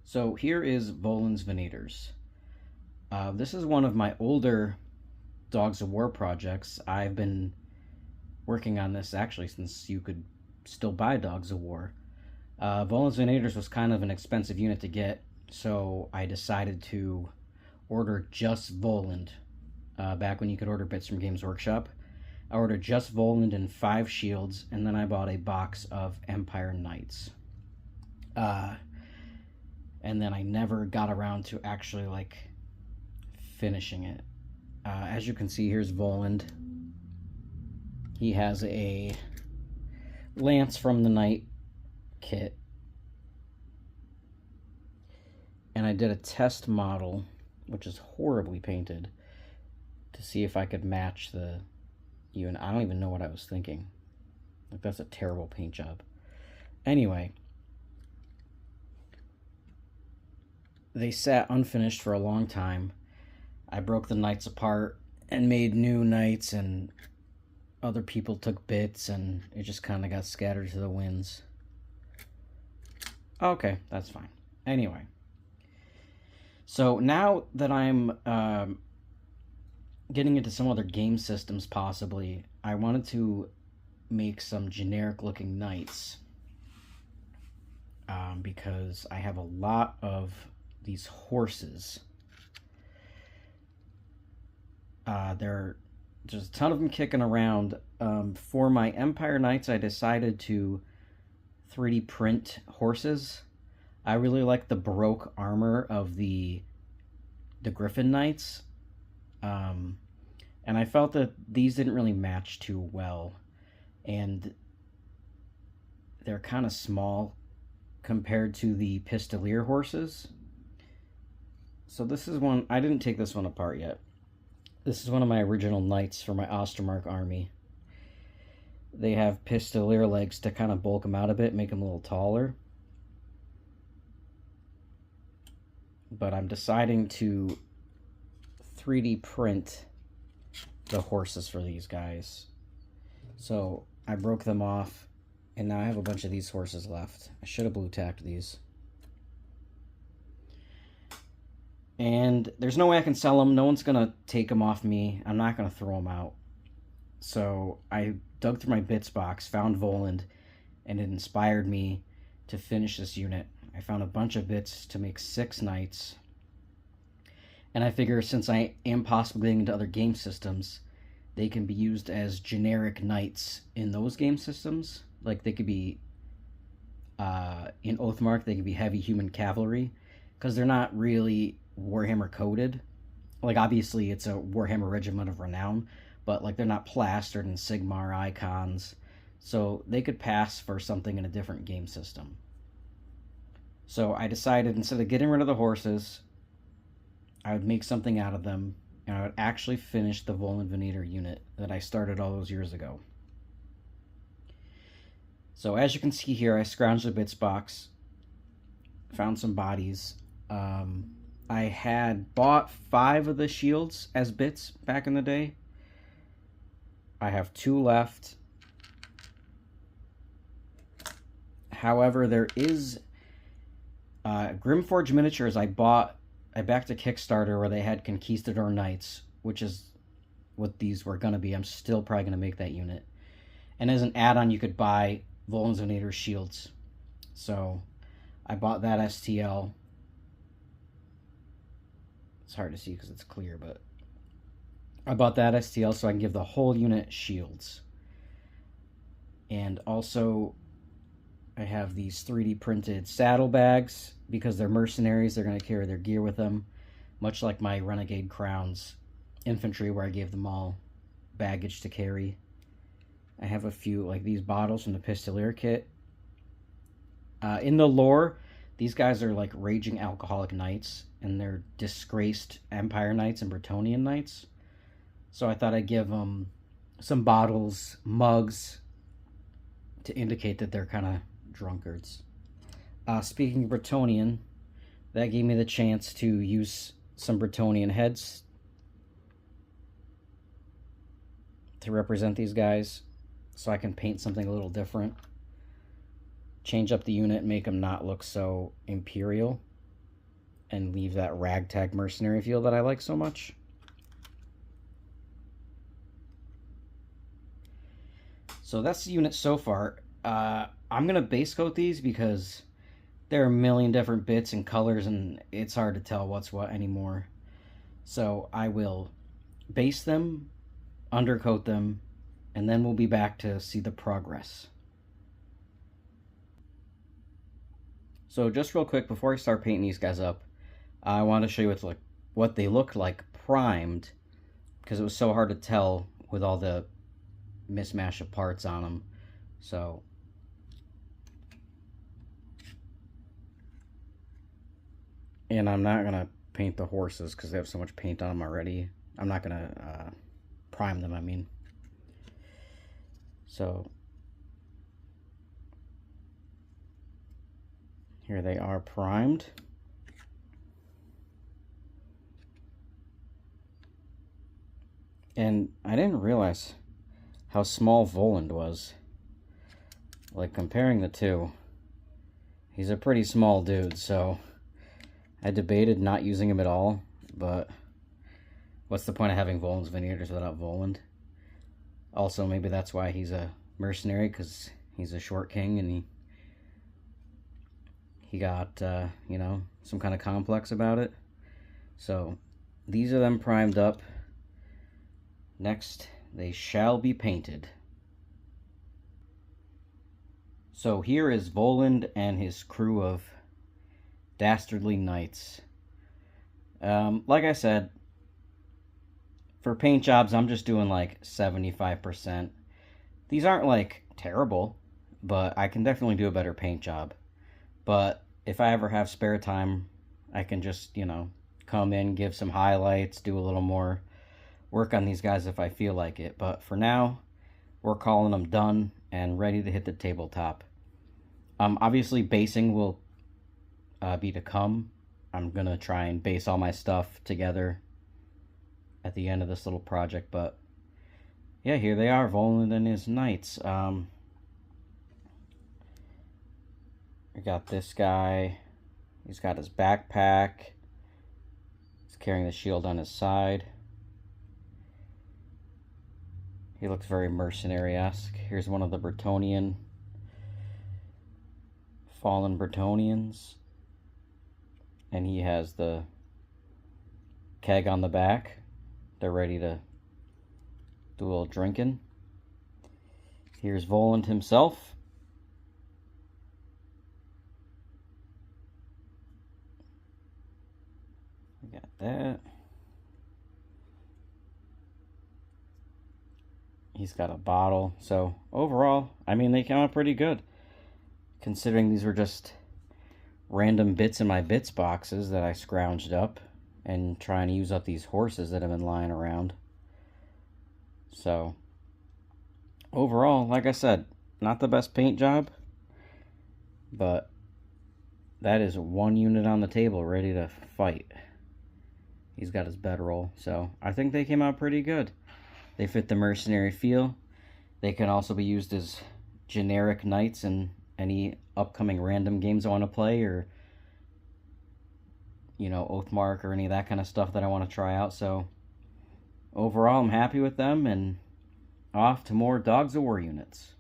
So here is Volands Venators. This is one of my older Dogs of War projects. I've been working on this actually since you could still buy Dogs of War. Volands Venators was kind of an expensive unit to get, so I decided to order just Voland. Back when you could order bits from Games Workshop, I ordered just Voland and 5 shields, and then I bought a box of Empire Knights. And then I never got around to actually finishing it. As you can see, here's Voland. He has a lance from the Knight kit. And I did a test model, which is horribly painted, to see if I could match the unit. I don't even know what I was thinking. That's a terrible paint job. Anyway, they sat unfinished for a long time. I broke the Knights apart and made new Knights, and other people took bits, and it just kind of got scattered to the winds. Okay, that's fine. Anyway, so now that I'm getting into some other game systems possibly, I wanted to make some generic looking Knights, because I have a lot of these horses. There's a ton of them kicking around. For my Empire Knights, I decided to 3D print horses. I really like the Baroque armor of the Griffin Knights. And I felt that these didn't really match too well. And they're kind of small compared to the Pistolier horses. So this is one, I didn't take this one apart yet. This is one of my original Knights for my Oathmark army. They have Pistolier legs to kind of bulk them out a bit, make them a little taller. But I'm deciding to 3D print the horses for these guys. So I broke them off, and now I have a bunch of these horses left. I should have blue tacked these. And there's no way I can sell them. No one's going to take them off me. I'm not going to throw them out. So I dug through my bits box, found Voland, and it inspired me to finish this unit. I found a bunch of bits to make 6 Knights. And I figure since I am possibly getting into other game systems, they can be used as generic Knights in those game systems. Like they could be, in Oathmark, they could be heavy human cavalry, because they're not really Warhammer coded. Like obviously it's a Warhammer Regiment of Renown, but like they're not plastered in Sigmar icons, so they could pass for something in a different game system. So I decided instead of getting rid of the horses, I would make something out of them, and I would actually finish the Voland Venator unit that I started all those years ago. So as you can see here, I scrounged the bits box, found some bodies. I had bought 5 of the shields as bits back in the day. I have 2 left. However, there is Grimforge Miniatures I backed a Kickstarter where they had Conquistador Knights, which is what these were going to be. I'm still probably going to make that unit. And as an add-on, you could buy Volands Venator shields. So I bought that STL. It's hard to see because it's clear, but I bought that STL so I can give the whole unit shields. And also, I have these 3D printed saddlebags because they're mercenaries. They're going to carry their gear with them, much like my Renegade Crowns infantry where I gave them all baggage to carry. I have a few, like these bottles from the Pistolier kit. In the lore, these guys are like raging alcoholic knights, and they're disgraced Empire Knights and Bretonnian Knights. So I thought I'd give them some bottles, mugs, to indicate that they're kind of drunkards. Speaking of Bretonnian, that gave me the chance to use some Bretonnian heads to represent these guys, so I can paint something a little different. Change up the unit, make them not look so imperial. and leave that ragtag mercenary feel that I like so much. So that's the unit so far. I'm going to base coat these because there are a million different bits and colors, and it's hard to tell what's what anymore. So I will base them, undercoat them, and then we'll be back to see the progress. So just real quick, before I start painting these guys up, I want to show you what they look like primed, because it was so hard to tell with all the mismatch of parts on them. So and I'm not gonna paint the horses because they have so much paint on them already. I'm not gonna prime them, I mean. So here they are primed. And I didn't realize how small Voland was. Like, comparing the two, he's a pretty small dude, so I debated not using him at all, but what's the point of having Volands Venators without Voland? Also, maybe that's why he's a mercenary, because he's a short king, and he got, you know, some kind of complex about it. So, these are them primed up. Next, they shall be painted. So here is Voland and his crew of dastardly knights. Like I said, for paint jobs, I'm just doing like 75%. These aren't like terrible, but I can definitely do a better paint job. But if I ever have spare time, I can just, you know, come in, give some highlights, do a little more work on these guys if I feel like it. But for now, we're calling them done and ready to hit the tabletop. Obviously, basing will be to come. I'm going to try and base all my stuff together at the end of this little project. But yeah, here they are, Voland and his knights. We got this guy. He's got his backpack. He's carrying the shield on his side. He looks very mercenary-esque. Here's one of the Bretonnian, fallen Bretonnians. And he has the keg on the back. They're ready to do a little drinking. Here's Voland himself. We got that. He's got a bottle. So overall, I mean, they came out pretty good, considering these were just random bits in my bits boxes that I scrounged up and trying to use up these horses that have been lying around. So overall, like I said, not the best paint job, but that is one unit on the table ready to fight. He's got his bedroll, so I think they came out pretty good. They fit the mercenary feel. They can also be used as generic knights in any upcoming random games I want to play, or, you know, Oathmark or any of that kind of stuff that I want to try out. So overall, I'm happy with them, and off to more Dogs of War units.